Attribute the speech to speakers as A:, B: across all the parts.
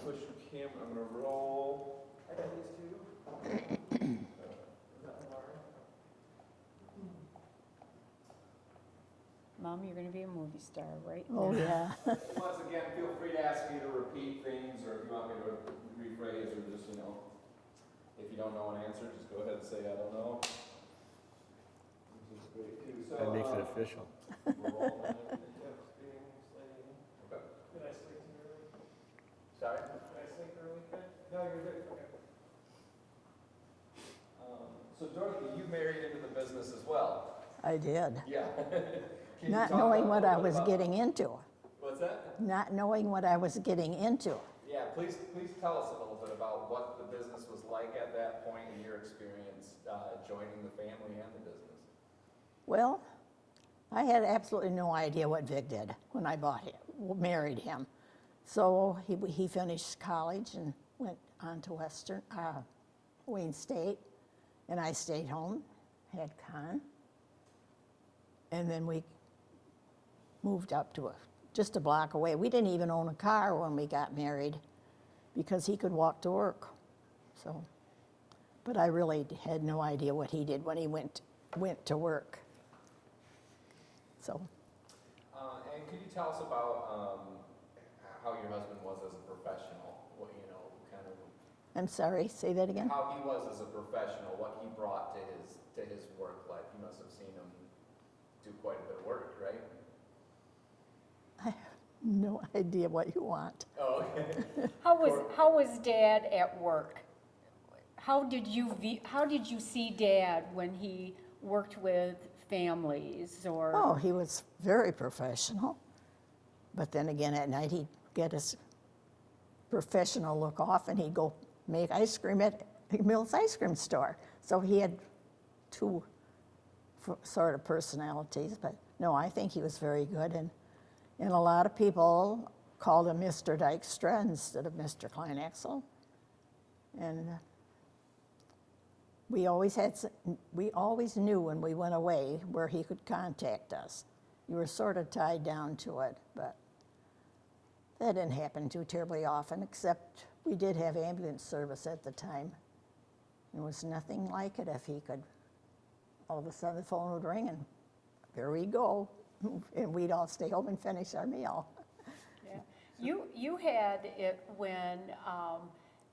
A: push Kim, I'm gonna roll.
B: I got these two. Is that Laura?
C: Mom, you're gonna be a movie star, right?
D: Oh, yeah.
A: Once again, feel free to ask me to repeat things, or if you want me to rephrase, or just, if you don't know an answer, just go ahead and say, I don't know. This is great too. So,
E: That makes it official.
A: we're rolling. Okay.
B: Did I sleep too early?
A: Sorry?
B: Did I sleep early? No, you're good. Okay.
A: So Dorothy, you married into the business as well.
D: I did.
A: Yeah. Can you
D: Not
A: talk
D: knowing
A: a
D: what
A: little
D: I
A: bit
D: was
A: about-
D: getting into.
A: What's that?
D: Not knowing what I was getting into.
A: Yeah, please tell us a little bit about what the business was like at that point in your experience joining the family and the business.
D: Well, I had absolutely no idea what Vic did when I married him. So he finished college and went on to Wayne State, and I stayed home, had Con, and then we moved up to just a block away. We didn't even own a car when we got married because he could walk to work. So, but I really had no idea what he did when he went to work. So,
A: And could you tell us about how your husband was as a professional? What kind of
D: I'm sorry, say that again?
A: how he was as a professional, what he brought to his work life. You must have seen him do quite a bit of work, right?
D: I have no idea what you want.
A: Oh, okay.
C: How was Dad at work? How did you see Dad when he worked with families or?
D: Oh, he was very professional. But then again, at night, he'd get his professional look off and he'd go make ice cream at Mill's ice cream store. So he had two sort of personalities. But no, I think he was very good. And a lot of people called him Mr. Dykstra instead of Mr. Kleinheksel. And we always knew when we went away where he could contact us. You were sort of tied down to it, but that didn't happen too terribly often, except we did have ambulance service at the time. There was nothing like it if he could, all of a sudden the phone would ring and there we go. And we'd all stay home and finish our meal.
C: Yeah. You had it when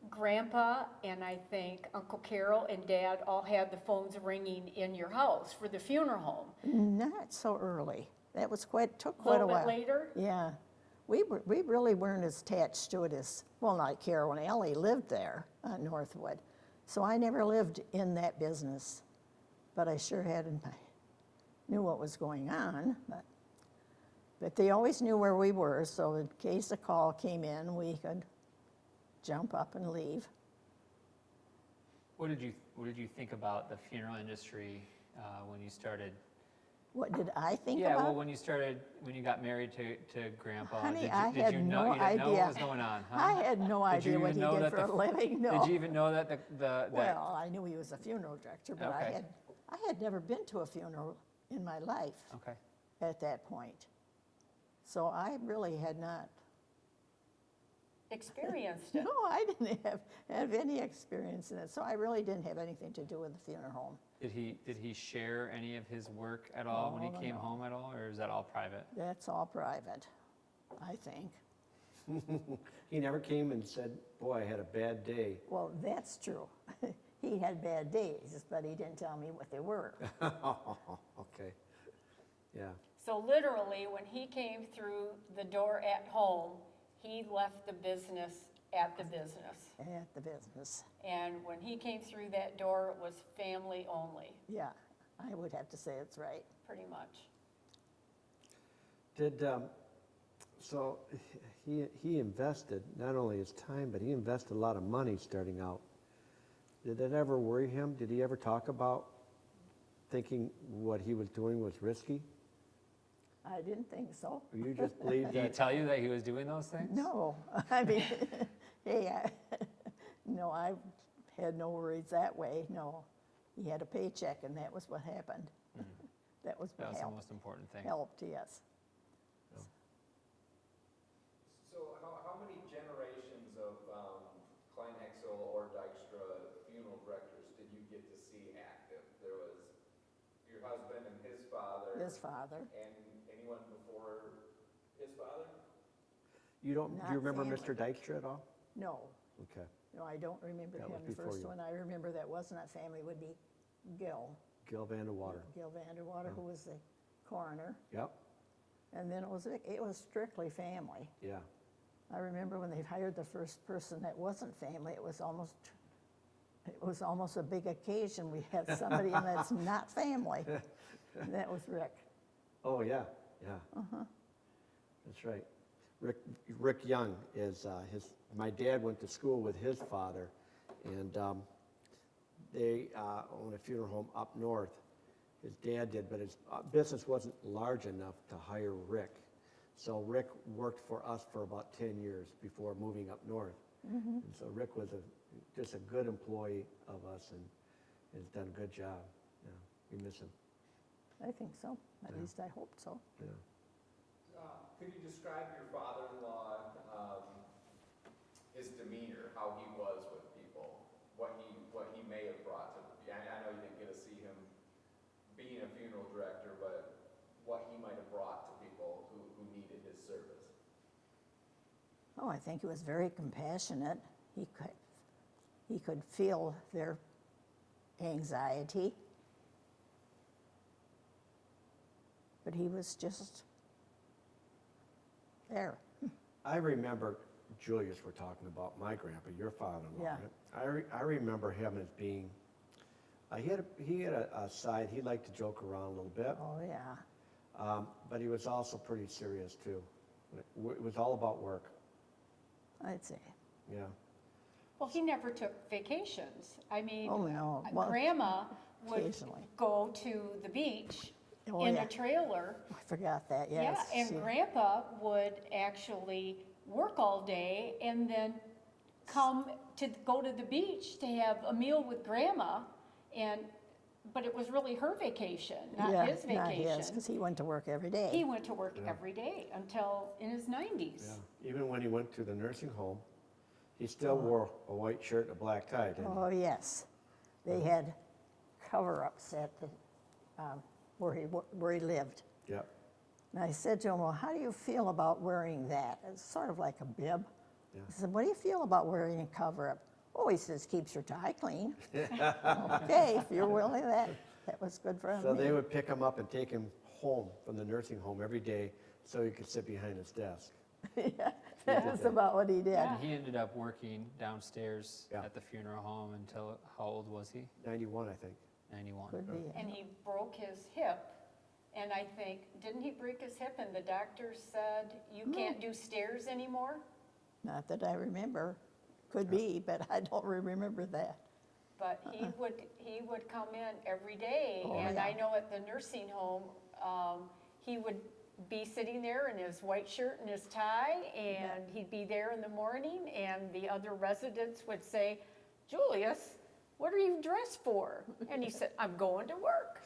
C: Grandpa and I think Uncle Carol and Dad all had the phones ringing in your house for the funeral home.
D: Not so early. That was took quite a while.
C: A little bit later?
D: Yeah. We really weren't as attached to it as, well, not Carol and Ellie lived there on Northwood. So I never lived in that business, but I sure knew what was going on. But they always knew where we were, so in case a call came in, we could jump up and leave.
F: What did you think about the funeral industry when you started?
D: What did I think
F: Yeah,
D: about?
F: well, when you got married to Grandpa,
D: Honey,
F: did
D: I
F: you
D: had
F: know,
D: no
F: you didn't know
D: idea.
F: what was going on? Huh?
D: I had no idea what he did for a living. No.
F: Did you even know that
D: Well, I knew he was a funeral director, but
F: Okay.
D: I had never been to a funeral in my life
F: Okay.
D: at that point. So I really had not.
C: Experienced it.
D: No, I didn't have any experience in it. So I really didn't have anything to do with the funeral home.
F: Did he share any of his work at all when he
D: No,
F: came
D: no.
F: home at all, or is that all private?
D: That's all private, I think.
E: He never came and said, boy, I had a bad day.
D: Well, that's true. He had bad days, but he didn't tell me what they were.
E: Okay, yeah.
C: So literally, when he came through the door at home, he left the business at the business.
D: At the business.
C: And when he came through that door, it was family only,
D: Yeah, I would have to say it's right.
C: pretty much.
E: So he invested not only his time, but he invested a lot of money starting out. Did that ever worry him? Did he ever talk about thinking what he was doing was risky?
D: I didn't think so.
E: Or you just believed
F: Did he
E: that?
F: tell you that he was doing those things?
D: No, I mean, hey, no, I had no worries that way, no. He had a paycheck and that was what happened. That was
F: That
D: what
F: was the
D: helped.
F: most important thing.
D: Helped, yes.
A: So how many generations of your husband and his father.
D: his father.
A: And anyone before his father?
E: You don't, do
D: Not
E: you remember
D: family.
E: Mr. Dykstra at all?
D: No,
E: Okay,
D: no, I don't remember
E: That was
D: him. The
E: before
D: first
E: you.
D: one I remember that was not family would be Gil.
E: Gil Vanderwater.
D: Gil Vanderwater, who was the coroner.
E: Yep,
D: And then it was strictly family.
E: yeah.
D: I remember when they hired the first person that wasn't family, it was almost a big occasion. We had somebody in that's not family. And that was Rick.
E: Oh, yeah, yeah. That's right. Rick Young is my dad went to school with his father, and they own a funeral home up north. His dad did, but his business wasn't large enough to hire Rick. So Rick worked for us for about 10 years before moving up north. And so Rick was just a good employee of us and has done a good job. Yeah, we miss him.
D: I think so. At
E: Yeah.
D: least I hope so.
E: Yeah.
A: Could you describe your father-in-law, his demeanor, how he was with people, what he may have brought to the, I know you didn't get to see him being a funeral director, but what he might have brought to people who needed his service?
D: Oh, I think he was very compassionate. He could feel their anxiety. But he was just there.
E: I remember, Julius, we're talking about my grandpa, your father-in-law.
D: Yeah.
E: Right? I remember him as being, he had a side, he liked to joke around a little bit,
D: Oh, yeah.
E: but he was also pretty serious too. It was all about work,
D: I'd say.
E: yeah.
C: Well, he never took vacations. I mean,
D: Oh, no. Well,
C: Grandma would
D: occasionally.
C: go to the beach
D: Oh,
C: in
D: yeah.
C: a trailer.
D: I forgot that, yes.
C: Yeah, and
D: She-
C: Grandpa would actually work all day and then come to go to the beach to have a meal with Grandma, but it was really her vacation, not
D: yeah,
C: his
D: Not his,
C: vacation.
D: because he went to work every day.
C: He went to work
E: Yeah.
C: every day until in his 90s.
E: Yeah. Even when he went to the nursing home, he still wore a white shirt and a black tie, didn't he?
D: Oh, yes. They had cover-ups at the, where he lived.
E: Yep,
D: And I said to him, well, how do you feel about wearing that? It's sort of like a bib.
E: Yeah.
D: I said, what do you feel about wearing a cover-up? Oh, he says, keeps your tie clean. Okay, if you're willing, that was good for
E: so
D: me.
E: they would pick him up and take him home from the nursing home every day so he could sit behind his desk.
D: Yeah, that was about what he did.
C: Yeah.
F: And he ended up working downstairs
E: Yeah.
F: at the funeral home until, how old was he?
E: 91, I think.
F: 91.
D: Could be.
C: And he broke his hip, and I think, didn't he break his hip and the doctor said, you can't do stairs anymore?
D: Not that I remember. Could be, but I don't remember that.
C: But he would come in every day,
D: Oh,
C: and
D: yeah.
C: I know at the nursing home, he would be sitting there in his white shirt and his tie, and he'd be there in the morning, and the other residents would say, Julius, what are you dressed for? And he said, I'm going to work.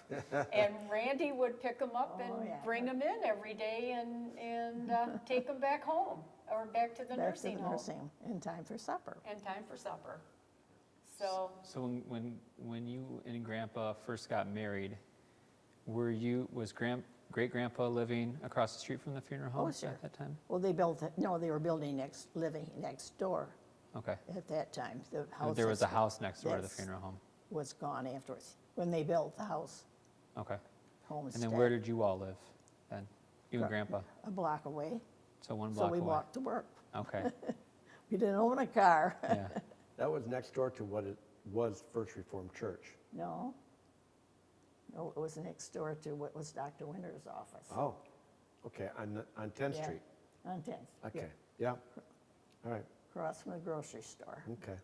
C: And Randy would pick him up
D: Oh,
C: and
D: yeah.
C: bring him in every day and take him back home, or back to the
D: Back to
C: nursing
D: the
C: home,
D: nursing, in time for supper.
C: and time for supper. So,
F: So when you and Grandpa first got married, was great-grandpa living across the street from the funeral home
D: sure.
F: at that time?
D: Well, they were building living next door
F: Okay.
D: at that time. The
F: So
D: house
F: there was a
D: that's-
F: house next door to the
D: that's-
F: funeral home?
D: was gone afterwards, when they built the house,
F: Okay.
D: homestead.
F: And then where did you all live then? You and
D: Right.
F: Grandpa?
D: A block away,
F: So one
D: so
F: block
D: we
F: away?
D: walked to work.
F: Okay,
D: We didn't own a car.
F: yeah.
E: That was next door to what it was First Reformed Church.
D: No. No, it was next door to what was Dr. Winter's office.
E: Oh, okay, on 10th
D: Yeah.
E: Street.
D: On 10th.
E: Okay, yeah, all right,
D: Across from the grocery store.
E: okay.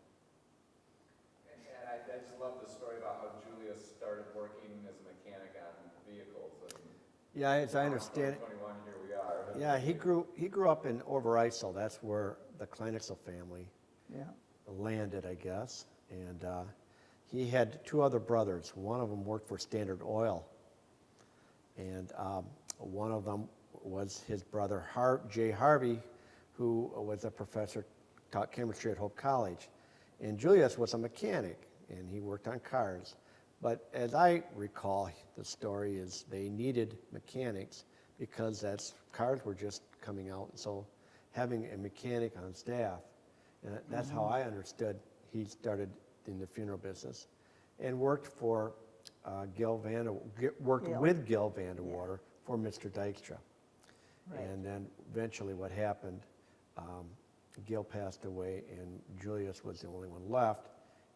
A: And I just love the story about how Julius started working as a mechanic on vehicles, and
E: Yeah, as I understand it,
A: 21, here we are.
E: yeah, he grew up in Overijssel. That's where the Kleinheksel family
D: Yeah.
E: landed, I guess. And he had two other brothers. One of them worked for Standard Oil. And one of them was his brother Jay Harvey, who was a professor, taught chemistry at Hope College. And Julius was a mechanic, and he worked on cars. But as I recall, the story is they needed mechanics because cars were just coming out. And so having a mechanic on staff, and that's how I understood he started in the funeral business and worked for Gil. With Gil Vandewater for Mr. Dykstra.
D: Right.
E: And then eventually what happened, Gil passed away and Julius was the only one left,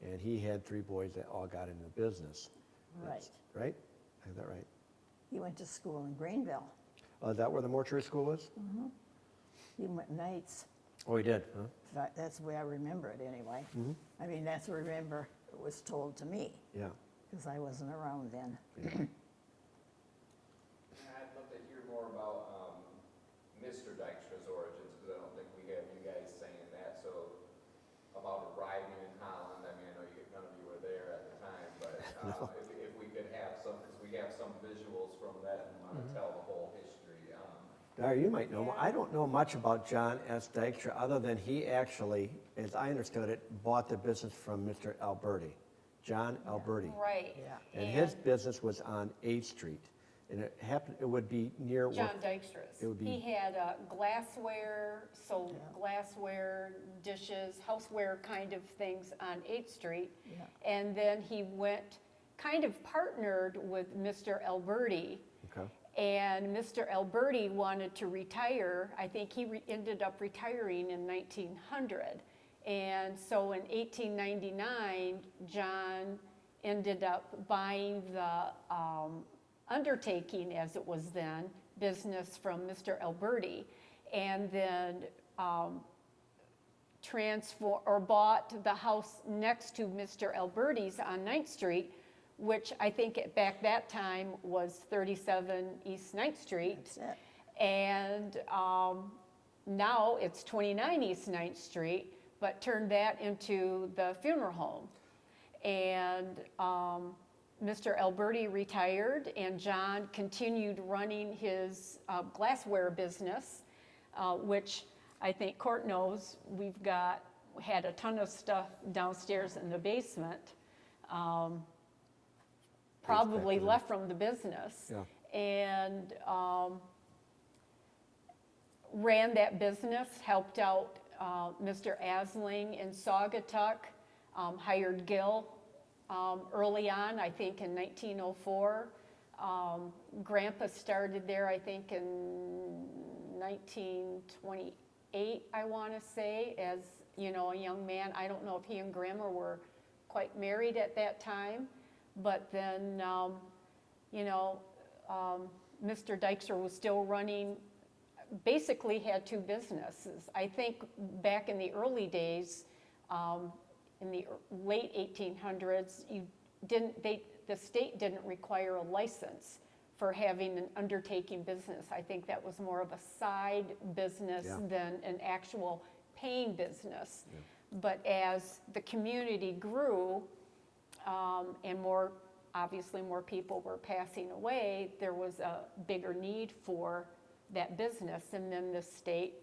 E: and he had 3 boys that all got into the business.
D: Right.
E: Right? I have that right?
D: He went to school in Greenville.
E: Is that where the mortuary school was?
D: He went nights.
E: Oh, he did, huh?
D: That's the way I remember it anyway.
E: Mhm.
D: I mean, that's what I remember it was told to me,
E: Yeah.
D: because I wasn't around then.
A: I'd love to hear more about Mr. Dykstra's origins, because I don't think we have you guys saying that. So about arriving in Holland, I mean, I know none of you were there at the time, but if we could have some, because we have some visuals from that and want to tell the whole history.
E: Larry, you might know. I don't know much about John S. Dykstra, other than he actually, as I understood it, bought the business from Mr. Alberti, John Alberti.
C: Right.
D: Yeah.
E: And his business was on 8th Street. And it would be near where.
C: John Dykstra's.
E: It would be-
C: He had glassware, sold glassware, dishes, houseware kind of things on 8th Street.
D: Yeah.
C: And then he kind of partnered with Mr. Alberti.
E: Okay.
C: And Mr. Alberti wanted to retire. I think he ended up retiring in 1900. And so in 1899, John ended up buying the undertaking, as it was then, business from Mr. Alberti, and then bought the house next to Mr. Alberti's on 9th Street, which I think back that time was 37 East 9th Street.
D: That's it.
C: And now it's 29 East 9th Street, but turned that into the funeral home. And Mr. Alberti retired, and John continued running his glassware business, which I think Cort knows. Had a ton of stuff downstairs in the basement. Probably left from the business.
E: Yeah.
C: And ran that business, helped out Mr. Asling in Saugatuck, hired Gil early on, I think in 1904. Grandpa started there, I think in 1928, I want to say, as a young man. I don't know if he and Grandma were quite married at that time. But then, Mr. Dykstra was still running, basically had 2 businesses. I think back in the early days, in the late 1800s, the state didn't require a license for having an undertaking business. I think that was more of a side business than an actual paying business.
E: Yeah.
C: But as the community grew, and obviously more people were passing away, there was a bigger need for that business, and then the state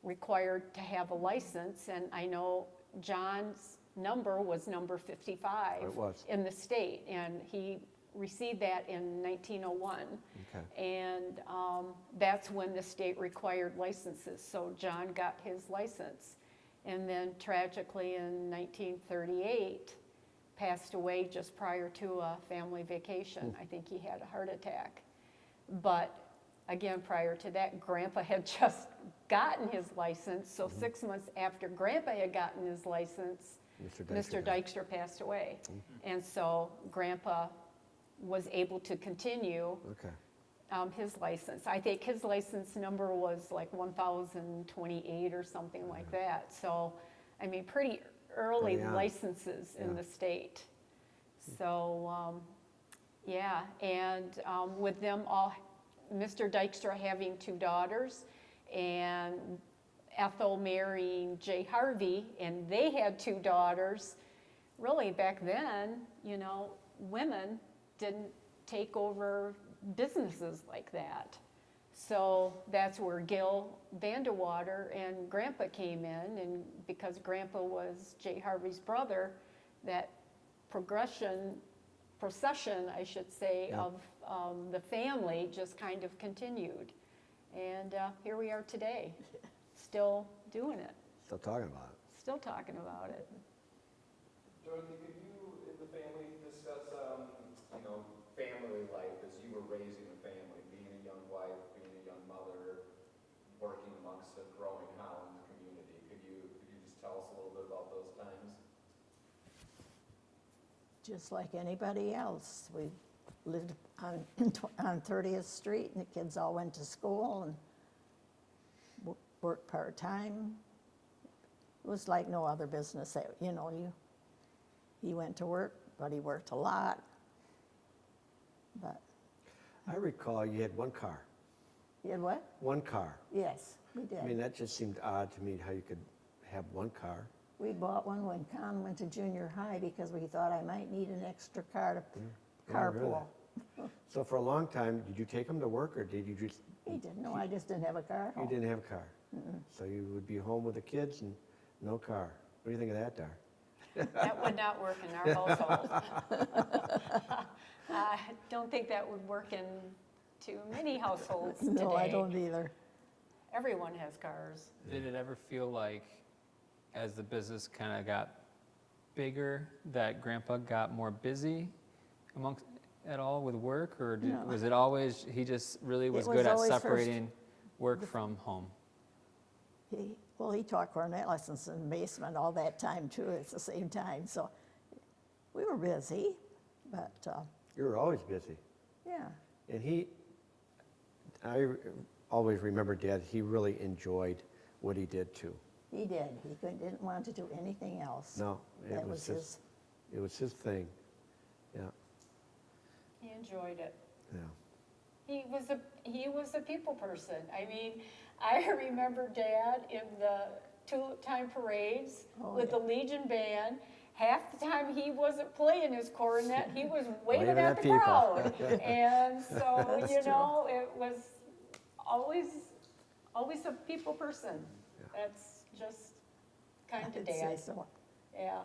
C: required to have a license, and I know John's number was number 55
E: It was.
C: in the state, and he received that in 1901.
E: Okay.
C: And that's when the state required licenses, so John got his license. And then tragically in 1938, passed away just prior to a family vacation. I think he had a heart attack. But again, prior to that, Grandpa had just gotten his license, so 6 months after Grandpa had gotten his license, Mr. Dykstra passed away. And so Grandpa was able to continue his license. I think his license number was like 1028 or something like that. So, I mean, pretty early licenses in the state. So, and with them all, Mr. Dykstra having 2 daughters, and Ethel marrying J. Harvey, and they had 2 daughters. Really, back then, women didn't take over businesses like that. So that's where Gil Vandewater and Grandpa came in, and because Grandpa was J. Harvey's brother, that procession, I should say,
E: Yeah.
C: of the family just kind of continued. And here we are today, still doing it,
E: Still talking about it.
C: still talking about it.
A: Dorothy, could you, in the family, discuss, family life as you were raising a family, being a young wife, being a young mother, working amongst a growing Holland community? Could you just tell us a little bit about those times?
D: Just like anybody else. We lived on, on 30th Street, and the kids all went to school and worked part-time. It was like no other business. He went to work, but he worked a lot. But
E: I recall you had one car.
D: you had what?
E: One car.
D: Yes, we
E: I mean,
D: did.
E: that just seemed odd to me how you could have one car.
D: We bought one when Con went to junior high because we thought I might need an extra car to
E: Oh, really?
D: carpool.
E: So for a long time, did you take him to work or did you just,
D: He didn't know, I just didn't have a car at
E: you
D: home.
E: didn't have a car? So you would be home with the kids and no car. What do you think of that, Dar?
C: That would not work in our household. I don't think that would work in too many households today.
D: No, I don't either.
C: Everyone has cars.
F: Did it ever feel like, as the business kind of got bigger, that Grandpa got more busy amongst at all with work, or
D: No.
F: was it always he just really was
D: was
F: good at
D: always first.
F: separating work from home?
D: He taught cornet lessons in the basement all that time too, at the same time, so we were busy, but,
E: You were always busy.
D: yeah,
E: And I always remember Dad, he really enjoyed what he did too.
D: he did. He didn't want to do anything else.
E: No, it
D: That
E: was
D: was
E: his thing. Yeah,
C: He enjoyed it.
E: yeah.
C: He was a people person. I mean, I remember Dad in the tulip time parades
D: Oh,
C: with
D: yeah.
C: the Legion band. Half the time he wasn't playing his cornet, he was waving
E: Waving
C: at
E: at
C: the
E: people.
C: crowd. And so,
D: That's
C: you
D: true.
C: know, it was always a people person.
E: Yeah.
C: That's just
D: I
C: kind of
D: could say
C: Dad.
D: so.
C: Yeah.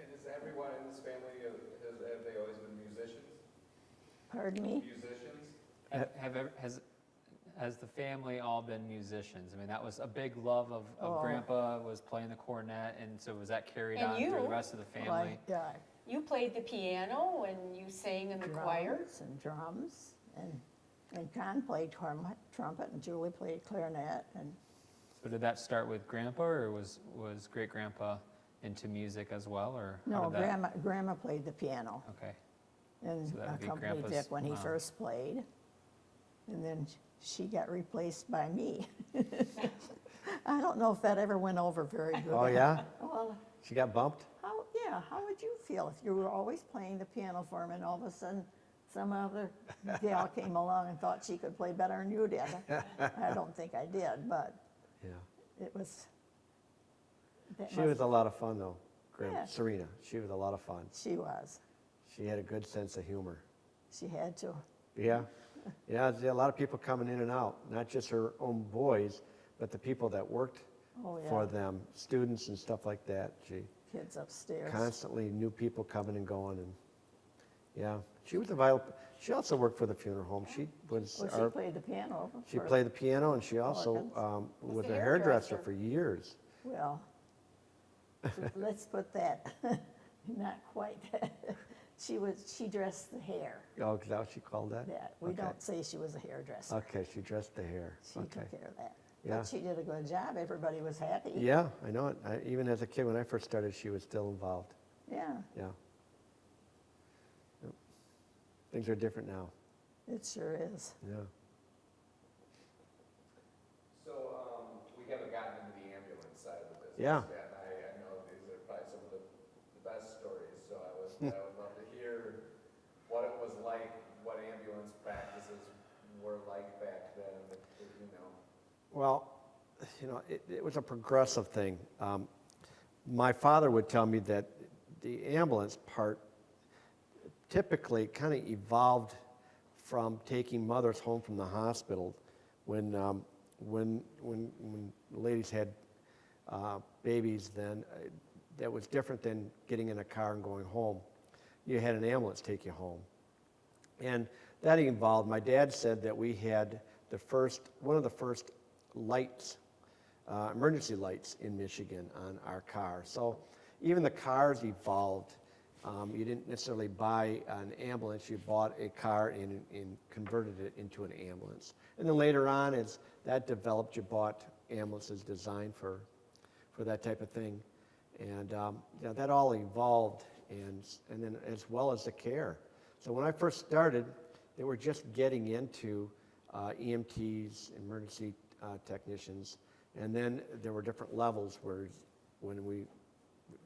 A: And is everyone in this family, have they always been musicians?
D: Pardon me?
A: Musicians?
F: Has the family all been musicians? I mean, that was a big love of
D: Oh.
F: Grandpa, was playing the cornet, and so was that carried
C: And
F: on through
C: you?
F: the rest of the
D: Well,
F: family?
D: yeah,
C: You played the piano and you sang in the choir.
D: drums and drums, and Con played trumpet, and Julie played clarinet, and
F: So did that start with Grandpa, or was Great Grandpa into music as well, or how
D: no,
F: did that?
D: Grandma played the piano.
F: Okay.
D: And
F: So that would be
D: accompanied
F: Grandpa's
D: Dick when he
F: mom.
D: first played. And then she got replaced by me. I don't know if that ever went over very good.
E: Oh, yeah?
D: Well,
E: She got bumped?
D: how would you feel if you were always playing the piano for him and all of a sudden some other gal came along and thought she could play better than you did? I don't think I did, but
E: Yeah.
D: it was. that
E: She was
D: must-
E: a lot of fun though,
D: Yeah.
E: Serena. She was a lot of fun.
D: She was.
E: She had a good sense of humor.
D: She had to.
E: Yeah, yeah, there's a lot of people coming in and out, not just her own boys, but the people that worked
D: Oh, yeah.
E: for them, students and stuff like that. She
D: Kids upstairs.
E: constantly new people coming and going, and yeah, she was a vital. She also worked for the funeral home. She was
D: Well, she
E: our,
D: played the piano.
E: she
D: for-
E: played the piano, and she also
D: organs.
E: was
C: the
E: a hairdresser
C: hairdresser.
E: for years.
D: Well, let's put that, not quite. She dressed the hair,
E: Oh, is that what she called that?
D: that. We
E: Okay.
D: don't say she was a hairdresser.
E: Okay, she dressed the hair.
D: She
E: Okay.
D: took care of that.
E: Yeah.
D: But she did a good job. Everybody was happy.
E: Yeah, I know it. Even as a kid, when I first started, she was still involved.
D: Yeah,
E: Yeah. Yep. Things are different now.
D: it sure is.
E: Yeah.
A: So, we haven't gotten into the ambulance side of the business
E: Yeah.
A: yet. I know these are probably some of the best stories, so I would love to hear what it was like, what ambulance practices were like back then, if you know.
E: Well, it was a progressive thing. My father would tell me that the ambulance part typically kind of evolved from taking mothers home from the hospital when ladies had babies. Then that was different than getting in a car and going home. you had an ambulance take you home. And that involved, my dad said that we had one of the first lights, emergency lights in Michigan on our car. So even the cars evolved. You didn't necessarily buy an ambulance, you bought a car and converted it into an ambulance. And then later on, as that developed, you bought ambulances designed for that type of thing. And that all evolved, and then as well as the care. So when I first started, they were just getting into EMTs, emergency technicians, and then there were different levels when we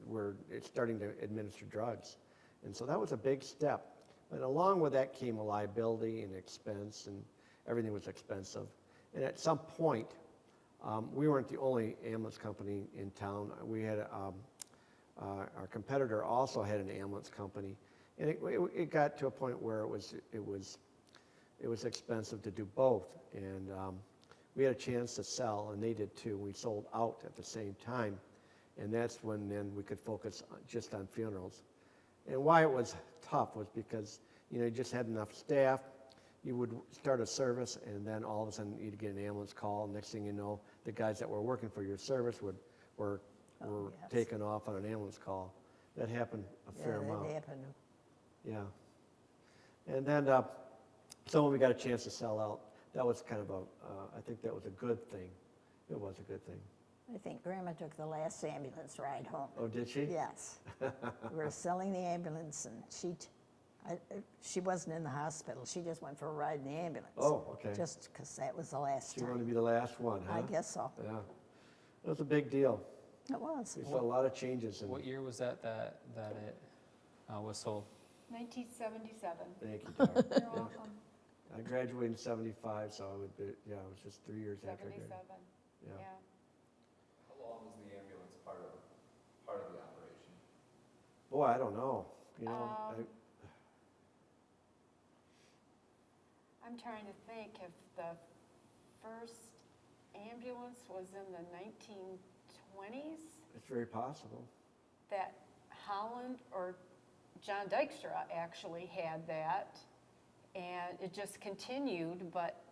E: were starting to administer drugs. And so that was a big step. But along with that came a liability and expense, and everything was expensive. And at some point, we weren't the only ambulance company in town. We had our competitor also had an ambulance company, and it got to a point where it was expensive to do both. And we had a chance to sell, and they did too. We sold out at the same time, and that's when then we could focus just on funerals. And why it was tough was because you just had enough staff. You would start a service, and then all of a sudden you'd get an ambulance call. Next thing you know, the guys that were working for your service were
D: yes.
E: taken off on an ambulance call. That happened a fair amount.
D: That happened.
E: Yeah. And then, so when we got a chance to sell out, that was kind of I think that was a good thing. It was a good thing.
D: I think Grandma took the last ambulance ride home.
E: Oh, did she?
D: Yes. We were selling the ambulance, and she wasn't in the hospital. She just went for a ride in the ambulance.
E: Oh, okay.
D: Just because that was the last
E: She
D: time.
E: wanted to be the last one, huh?
D: I guess so.
E: Yeah. It was a big deal.
D: It was.
E: We saw a lot of changes.
F: What year was that it was sold?
C: 1977.
E: Thank you, Darren.
C: You're
E: Yeah.
C: welcome.
E: I graduated in 75, so it was just 3 years after I
C: 77,
E: graduated.
C: yeah.
A: How long was the ambulance part of the operation?
E: Boy, I don't know.
C: I'm trying to think if the first ambulance was in the 1920s,
E: It's very possible.
C: that Holland or John Dykstra actually had that, and it just continued, but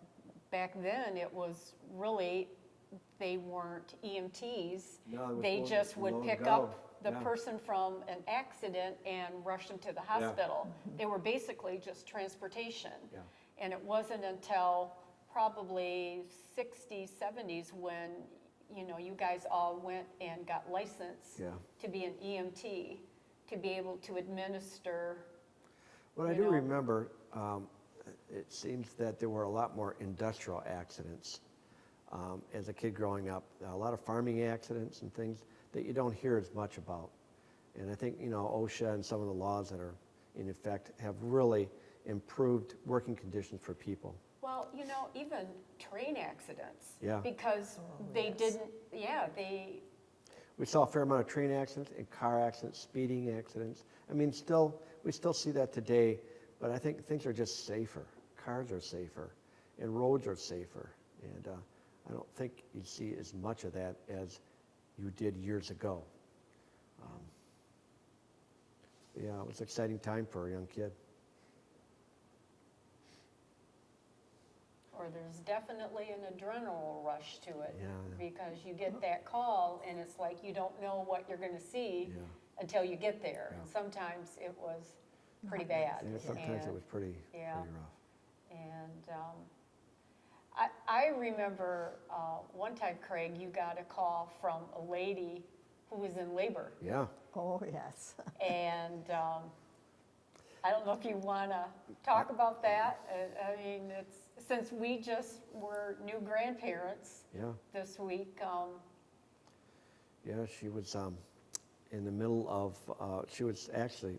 C: back then it was really, they weren't EMTs.
E: No, it was
C: They
E: low-
C: just would
E: low
C: pick
E: go.
C: up the
E: Yeah.
C: person from an accident and rush them to the hospital. They were basically just transportation.
E: Yeah.
C: And it wasn't until probably 60s, 70s when, you guys all went and got licensed
E: Yeah.
C: to be an EMT, to be able to administer.
E: What I
C: You
E: do
C: know.
E: remember, it seems that there were a lot more industrial accidents as a kid growing up. A lot of farming accidents and things that you don't hear as much about. And I think, OSHA and some of the laws that are in effect have really improved working conditions for people.
C: Well, even train accidents.
E: Yeah.
C: Because they didn't,
E: We saw a fair amount of train accidents and car accidents, speeding accidents. I mean, we still see that today, but I think things are just safer. Cars are safer, and roads are safer. And I don't think you see as much of that as you did years ago. Yeah, it was an exciting time for a young kid.
C: or there's definitely an adrenaline rush to it.
E: Yeah.
C: Because you get that call and it's like you don't know what you're gonna see
E: Yeah.
C: until you get there.
E: Yeah.
C: And sometimes it was pretty bad.
E: Yeah, sometimes it
C: And-
E: was pretty
C: Yeah.
E: rough.
C: And I remember one time, Craig, you got a call from a lady who was in labor.
E: Yeah.
D: Oh, yes.
C: And I don't know if you want to talk about that. I mean, since we just were new grandparents
E: Yeah.
C: this week.
E: Yeah, she was in the middle of, she was actually,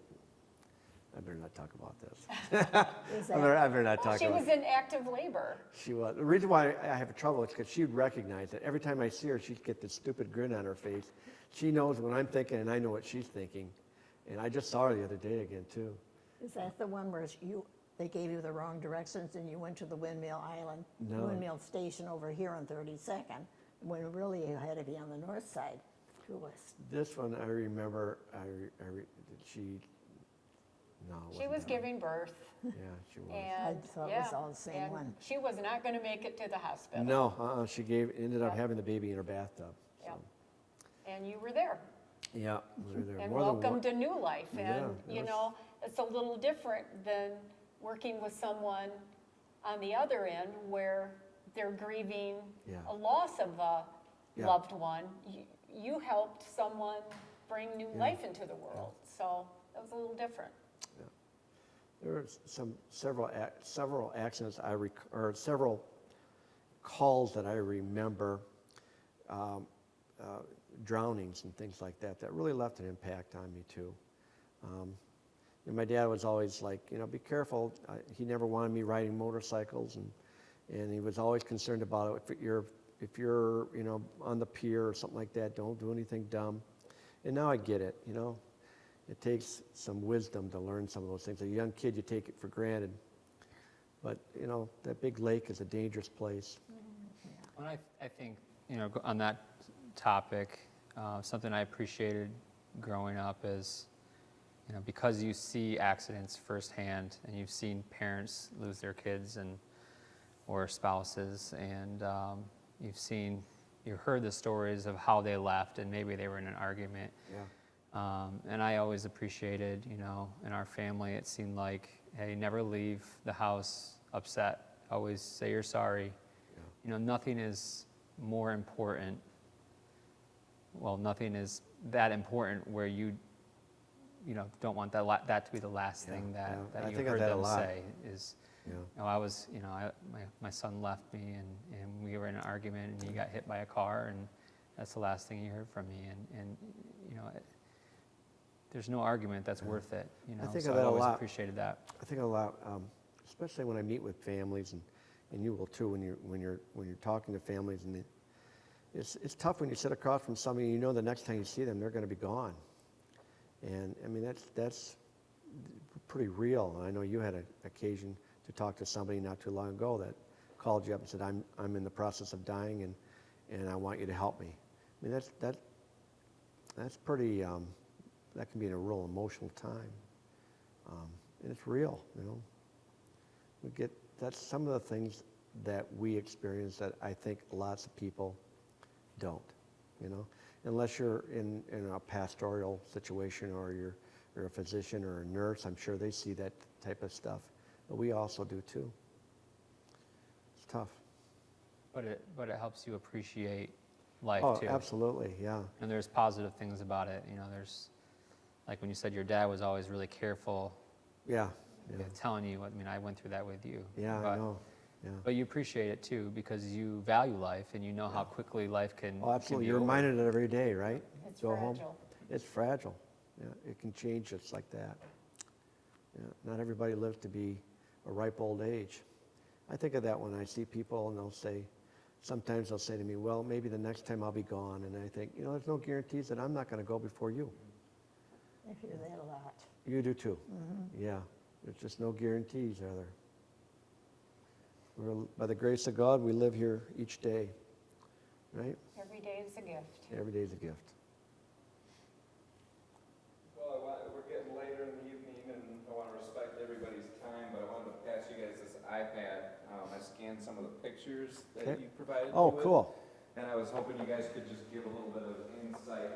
E: I better not talk about this.
D: Is
E: I
D: that,
E: better not talk
C: She
E: about
C: was in active labor.
E: She was. The reason why I have trouble is because she'd recognize it. Every time I see her, she'd get this stupid grin on her face. She knows what I'm thinking, and I know what she's thinking. And I just saw her the other day again, too.
D: is that the one where they gave you the wrong directions and you went to the Windmill Island,
E: No.
D: Windmill Station over here on 32nd, when really you had to be on the north side through us?
E: This one, I remember, No, it
C: She
E: wasn't
C: was
E: that
C: giving birth,
E: one. Yeah, she was.
C: and,
D: thought it was
C: yeah,
D: all the same
C: and
D: one.
C: she was not gonna make it to the hospital.
E: No, she ended up
C: Yep.
E: having the baby in her bathtub. So.
C: Yep. And you were there.
E: Yeah, we were there
C: And
E: more than
C: welcome
E: one.
C: to new life.
E: Yeah,
C: And,
E: it
C: you
E: was-
C: know, it's a little different than working with someone on the other end where they're grieving
E: Yeah.
C: a loss of a
E: Yeah.
C: loved one. You helped someone bring new
E: Yeah.
C: life into the world, so it was a little different.
E: There were several accidents or several calls that I remember, drownings and things like that, that really left an impact on me too. And my dad was always like, be careful. He never wanted me riding motorcycles, and he was always concerned about it. If you're on the pier or something like that, don't do anything dumb. And now I get it. It takes some wisdom to learn some of those things. As a young kid, you take it for granted. But, that big lake is a dangerous place.
F: And I think, on that topic, something I appreciated growing up is, because you see accidents firsthand and you've seen parents lose their kids or spouses, and you heard the stories of how they left and maybe they were in an argument.
E: Yeah.
F: And I always appreciated, in our family, it seemed like, hey, never leave the house upset. Always say you're sorry.
E: Yeah.
F: Nothing is more important. Well, nothing is that important where you don't want that to be the last thing
E: Yeah,
F: that,
E: yeah. I
F: that you
E: think of
F: heard
E: that a
F: them
E: lot.
F: say is,
E: Yeah.
F: my son left me and we were in an argument and he got hit by a car, and that's the last thing he heard from me. And there's no argument that's worth it.
E: I think
F: so
E: of that
F: I
E: a
F: always
E: lot.
F: appreciated that.
E: I think a lot, especially when I meet with families, and you will too, when you're talking to families, and it's tough when you sit across from somebody and the next time you see them they're going to be gone, and I mean that's pretty real. And I know you had an occasion to talk to somebody not too long ago that called you up and said, I'm in the process of dying, and I want you to help me. I mean that's pretty. That can be in a real emotional time, and it's real. That's some of the things that we experience that I think lots of people don't. Unless you're in a pastoral situation or you're a physician or a nurse, I'm sure they see that type of stuff, but we also do too. It's tough.
F: But it helps you appreciate life
E: Oh,
F: too.
E: absolutely, yeah.
F: And there's positive things about it. There's, like when you said your dad was always really careful,
E: Yeah,
F: telling you, I went through that with you.
E: yeah,
F: but,
E: I know. Yeah.
F: But you appreciate it too because you value life and you know how quickly life can.
E: Oh, absolutely.
F: Can be
E: You're
F: over.
E: reminded of it every day, right?
C: It's
E: Go home.
C: fragile.
E: It's fragile. Yeah, it can change just like that. Yeah, not everybody lives to be a ripe old age. I think of that when I see people and sometimes they'll say to me, well, maybe the next time I'll be gone. And I think, there's no guarantees that I'm not going to go before you.
D: I hear that a lot.
E: You do too. Yeah, there's just no guarantees, are there? By the grace of God, we live here each day, right?
C: Every day is a gift.
E: Every day is a gift.
A: Well, we're getting later in the evening, and I want to respect everybody's time, but I wanted to pass you guys this iPad. I scanned some of the pictures that
E: Okay.
A: you provided
E: Oh,
A: me with,
E: cool.
A: and I was hoping you guys could just give a little bit of insight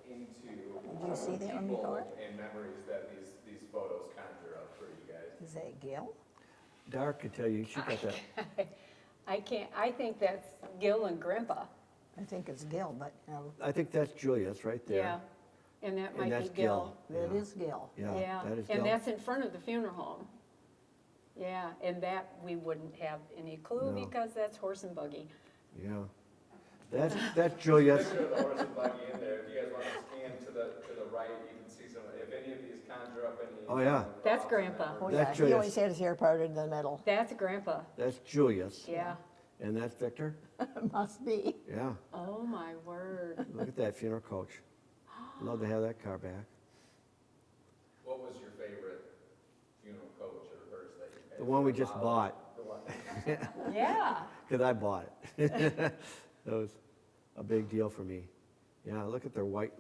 A: into
D: Did you see that one
A: people
D: before?
A: and memories that these photos conjure up for you guys.
D: Is that Gil?
E: Dar can tell you, she got that.
C: I think that's Gil and Grandpa.
D: I think it's Gil, but
E: I think that's Julia's right there.
C: Yeah, and that
E: And
C: might
E: that's
C: be Gil.
D: that
E: Yeah.
D: is Gil.
E: Yeah, that is
C: And
E: Gil.
C: that's in front of the funeral home. Yeah, and that we wouldn't have any clue
E: No.
C: because that's horse and buggy.
E: Yeah. That's Julia's.
A: Picture of the horse and buggy in there. If you guys want to scan to the right, you can see some. If any of these conjure up any.
E: Oh, yeah.
C: That's
A: thoughts and
C: Grandpa.
D: Oh,
A: memories.
D: yeah,
E: That's
D: he always
E: Julius.
D: had his hair parted in the middle.
C: That's Grandpa,
E: That's Julius.
C: yeah.
E: And that's Victor.
D: Must be.
E: Yeah.
C: Oh, my word.
E: Look at that funeral coach. Love to have that car back.
A: What was your favorite funeral coach or hearse that you had?
E: The one we just bought,
A: The one.
C: Yeah,
E: because I bought it. That was a big deal for me. Yeah, look at the white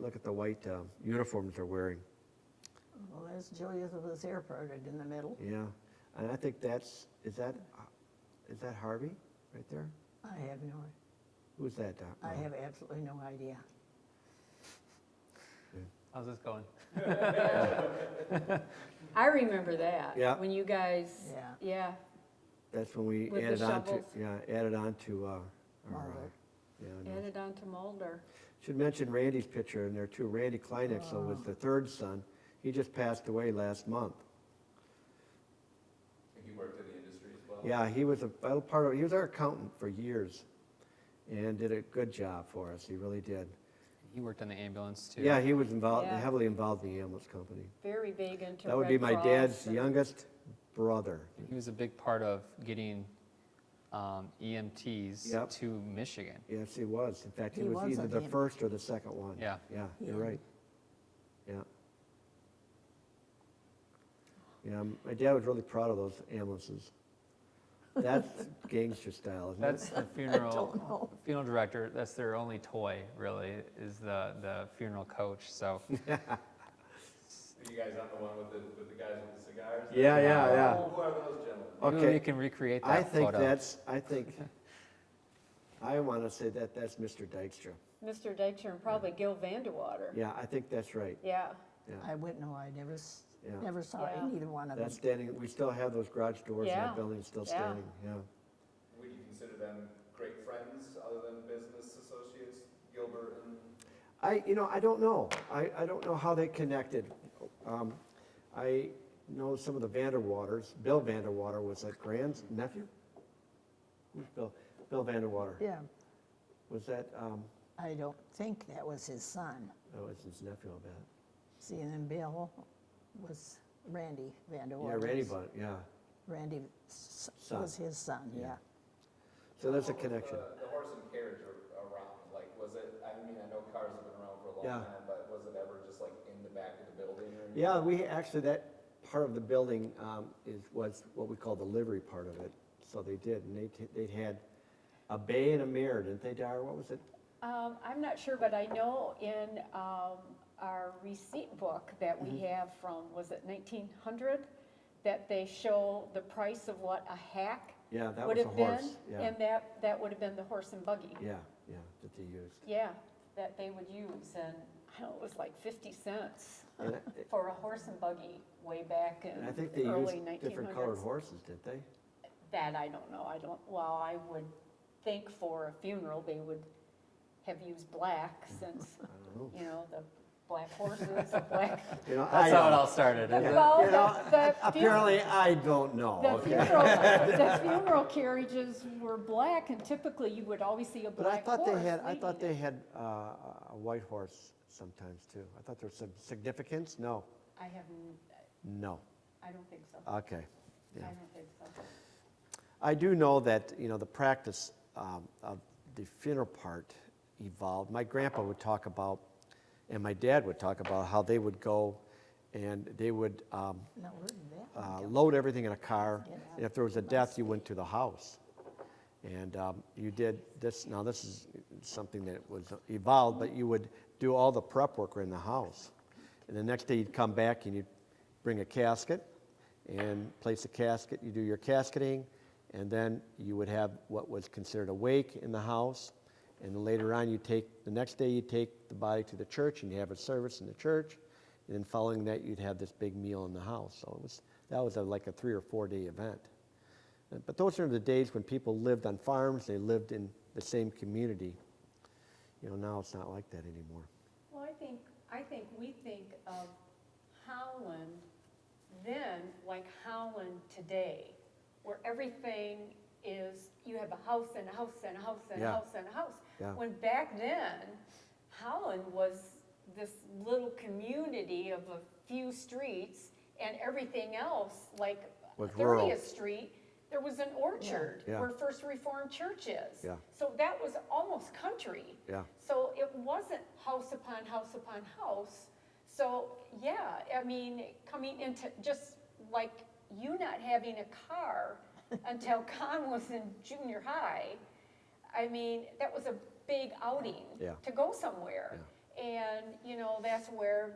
E: uniforms they're wearing.
D: Well, there's Julius was airported in the middle.
E: Yeah, and I think is that Harvey right there?
D: I have no,
E: Who's that?
D: I have absolutely no idea.
F: How's this going?
C: I remember that.
E: Yeah.
C: When you guys,
D: Yeah.
C: yeah,
E: That's when we
C: With the
E: added on to,
C: shovels.
E: added on to, our,
D: Mulder.
E: yeah. no.
C: added on to Mulder.
E: Should mention Randy's picture in there too. Randy Kleinheksel was the third son. He just passed away last month.
A: He worked in the industry as well.
E: Yeah, he was a vital part of, he was our accountant for years and did a good job for us. He really did.
F: He worked on the ambulance too.
E: Yeah, he was involved,
C: Yeah.
E: heavily involved in the ambulance company.
C: Very big into
E: That would be
C: Red
E: my
C: Cross
E: dad's
C: and-
E: youngest brother.
F: He was a big part of getting EMTs
E: Yep.
F: to Michigan.
E: Yes, he was. In fact, he
D: He
E: was
D: was
E: either
D: a
E: the
D: damn-
E: first or the second one.
F: Yeah.
E: Yeah, you're
D: Yeah.
E: right. Yeah. Yeah, my dad was really proud of those ambulances. That's gangster style, isn't it?
F: That's the funeral director, that's their only toy, really, is the funeral coach, so.
A: Are you guys on the one with the guys with the cigars?
E: Yeah, yeah, yeah.
A: Who are those gentlemen?
F: Maybe
E: Okay.
F: we can recreate
E: I
F: that
E: think
F: photo.
E: I want to say that's Mr. Dykstra.
C: Mr. Dykstra and probably Gil Vandewater.
E: Yeah, I think that's right.
C: Yeah,
D: I wouldn't know, I
E: Yeah.
D: never saw
C: Yeah.
D: either one of
E: That's
D: them.
E: standing, we still have those garage doors in
C: Yeah.
E: that building still
C: Yeah.
E: standing, yeah.
A: Would you consider them great friends other than business associates, Gilbert and?
E: I don't know. I don't know how they connected. I know some of the Vanderwaters. Bill Vanderwater was a nephew? Who's Bill? Bill Vanderwater.
D: Yeah,
E: Was that,
D: I don't think that was his son.
E: that was his nephew, I bet.
D: See, and then Bill was Randy
E: Yeah,
D: Vanderwater.
E: Randy, but, yeah.
D: Randy
E: Son.
D: was his son, yeah.
E: So there's a
A: How was
E: connection.
A: The horse and carriage around, like, was it, I mean, I know cars have been around for a long
E: Yeah.
A: time, but was it ever just like in the back of the building or anything?
E: Yeah, we actually, that part of the building was what we call the livery part of it. So they did, and they had a bay and a mirror, didn't they, Dar? What was it?
C: I'm not sure, but I know in our receipt book that we have from, was it 1900? That they show the price of what a hack
E: Yeah, that
C: would
E: was a
C: have been.
E: horse. Yeah,
C: And that would have been the horse and buggy.
E: yeah, that they used.
C: Yeah, that they would use, and I don't know, it was like 50 cents
E: And
C: for a horse and buggy way back in
E: I think they used
C: early 1900s.
E: different colored horses, didn't they?
C: That I don't know, well, I would think for a funeral, they would have used black since,
E: I don't know.
C: you know, the black horses, the black.
F: That's how it all started, isn't it?
C: Well,
E: You know,
C: the
E: Apparently, I don't know.
C: The
E: Okay.
C: the funeral carriages were black, and typically you would always see a
E: But I
C: black
E: thought
C: horse.
E: I thought
C: leading
E: they
C: it.
E: had a white horse sometimes too. I thought there was some significance. No,
C: I haven't,
E: no.
C: I don't think so.
E: Okay.
C: I
E: Yeah.
C: don't think so.
E: I do know that, the practice of the funeral part evolved. My grandpa would talk about, and my dad would talk about how they would go and they would
D: No, where did that one come
E: load everything in a car.
D: Yeah.
E: And if there was a death, you went to the house. And you did this, now this is something that was evolved, but you would do all the prep work in the house. And the next day you'd come back and you'd bring a casket and place a casket, you do your casketing, and then you would have what was considered a wake in the house. And then later on, the next day you take the body to the church and you have a service in the church. And then following that, you'd have this big meal in the house. So that was like a 3 or 4 day event. But those are the days when people lived on farms, they lived in the same community. Now it's not like that anymore.
C: Well, I think we think of Holland then like Holland today, where everything is, you have a house and a house and a house and a
E: Yeah.
C: house and a house.
E: Yeah.
C: When back then, Holland was this little community of a few streets, and everything else, like
E: Was rural.
C: 30th Street, there was an orchard
E: Yeah.
C: where First Reformed Church is.
E: Yeah.
C: So that was almost country.
E: Yeah.
C: So it wasn't house upon house upon house. So, yeah, I mean, coming into, just like you not having a car until Con was in junior high, I mean, that was a big outing
E: Yeah.
C: to go somewhere. And, you know, that's where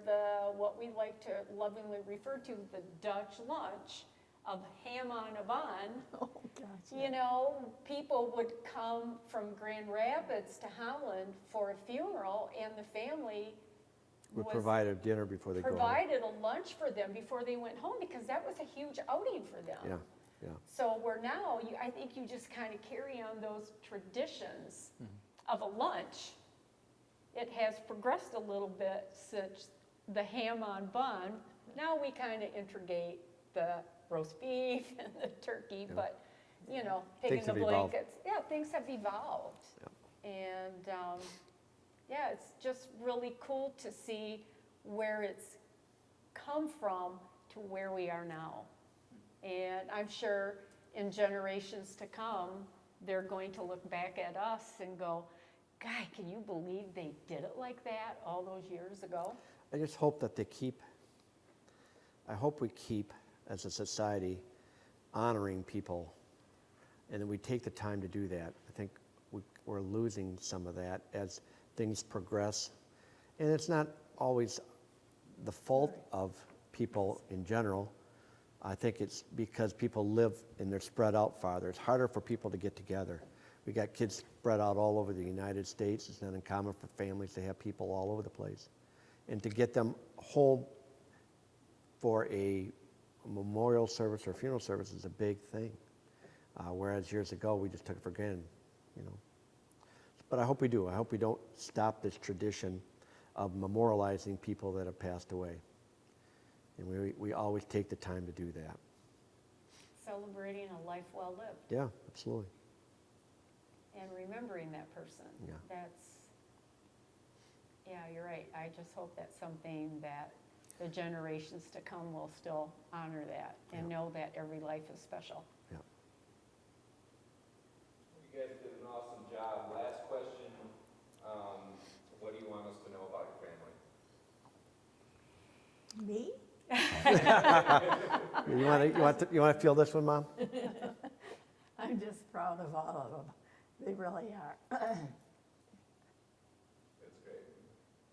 C: what we like to lovingly refer to, the Dutch lunch of ham on a bun.
D: Oh, gosh.
C: You know, people would come from Grand Rapids to Holland for a funeral, and the family
E: We
C: was
E: provided dinner before they go home.
C: provided a lunch for them before they went home, because that was a huge outing for them.
E: Yeah, yeah.
C: So we're now, I think you just kind of carry on those traditions of a lunch. It has progressed a little bit since the ham on bun. Now we kind of integrate the roast beef and the turkey, but, you know, pig in
E: Things
C: the
E: have evolved.
C: blankets. Yeah, things have evolved. And, yeah, it's just really cool to see where it's come from to where we are now. And I'm sure in generations to come, they're going to look back at us and go, God, can you believe they did it like that all those years ago?
E: I just hope that I hope we keep, as a society, honoring people, and that we take the time to do that. I think we're losing some of that as things progress. And it's not always the fault of people in general. I think it's because people live and they're spread out farther. It's harder for people to get together. We got kids spread out all over the United States. It's not uncommon for families to have people all over the place. And to get them home for a memorial service or funeral service is a big thing. Whereas years ago, we just took it for granted, you know. But I hope we do. I hope we don't stop this tradition of memorializing people that have passed away. And we always take the time to do that.
C: Celebrating a life well lived
E: Yeah, absolutely.
C: and remembering that person.
E: Yeah.
C: Yeah, you're right. I just hope that's something that the generations to come will still honor that and know that every life is special.
E: Yeah.
A: You guys did an awesome job. Last question, what do you want us to know about your family?
D: Me?
E: You want to feel this one, Mom?
D: I'm just proud of all of them. They really are.
A: That's great.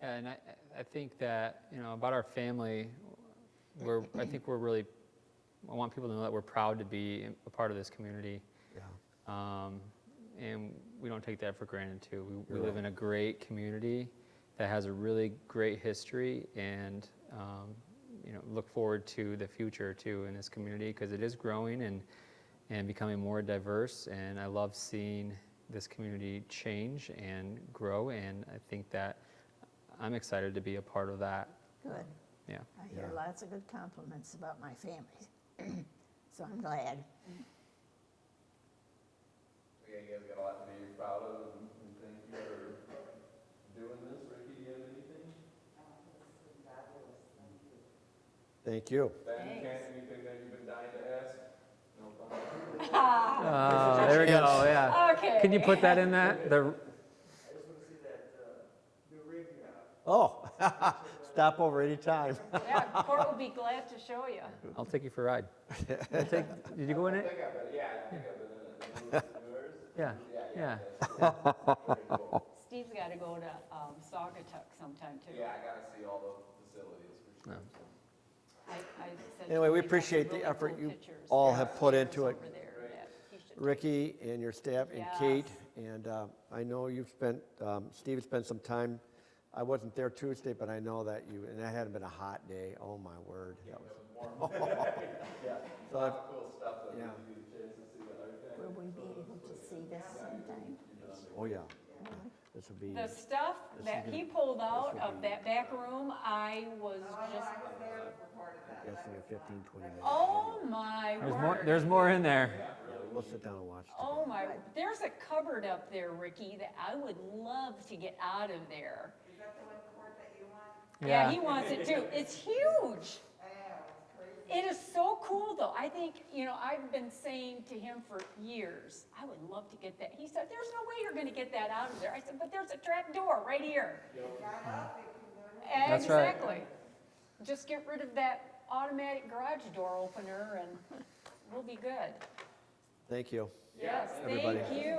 F: Yeah, and I think that, you know, about our family, I think I want people to know that we're proud to be a part of this community.
E: Yeah.
F: And we don't take that for granted too. We
E: You're
F: live
E: right.
F: in a great community that has a really great history, and you know, look forward to the future too in this community, because it is growing and becoming more diverse, and I love seeing this community change and grow, and I think that I'm excited to be a part of that.
D: Good.
F: Yeah.
D: I hear
E: Yeah.
D: lots of good compliments about my family. So I'm glad.
A: Yeah, you guys got a lot to be proud of, and thank you for doing this. Ricky, do you have anything?
E: Thank you.
A: Ben,
C: Thanks.
A: Ken, anything that you've been dying to ask? No problem.
F: Oh, there we go, yeah.
C: Okay.
F: Can you put that in that?
B: I just want to see that new rig you have.
E: Oh, stop over anytime.
C: Yeah, Cort will be glad to show you.
F: I'll take you for a ride. Did you go in
A: I
F: it?
A: think I've been, yeah, I think I've been in it. Yours?
F: Yeah, yeah.
A: Very cool.
C: Steve's got to go to Saugatuck sometime too.
A: Yeah, I gotta see all the facilities for sure.
F: No.
A: so.
C: I said
E: Anyway,
C: to
E: we
C: him, "That's
E: appreciate
C: really
E: the effort
C: cool
E: you
C: pictures
E: all
C: that
E: have put
C: Steve
E: into
C: was
E: it.
C: over there that he should take."
E: Ricky and your staff and
C: Yes.
E: Kate, and I know you've spent, Steve has spent some time. I wasn't there Tuesday, but I know that you, and that hadn't been a hot day. Oh, my word. That was,
A: Yeah,
E: So
A: lots
E: I've-
A: of cool stuff that we
E: yeah.
A: get a chance to see that archive.
D: Will we be able to see this sometime?
E: oh, yeah. This would be,
C: The stuff
E: This
C: that
E: is
C: he pulled out
E: would
C: of
E: be-
C: that back room, I was just,
E: guessing a 15, 20 minutes.
C: oh my word.
F: There's more in there.
E: Yeah, we'll sit down and watch.
C: Oh my, there's a cupboard up there, Ricky, that I would love to get out of there.
G: Is that the one Cort that you want?
C: Yeah, he wants it too. It's huge. It is so cool though. I think, you know, I've been saying to him for years, I would love to get that. He said, there's no way you're gonna get that out of there. I said, but there's a trap door right here.
F: That's right.
C: Exactly. Just get rid of that automatic garage door opener and we'll be good.
E: Thank you.
C: Yes,
E: Everybody.
C: thank you.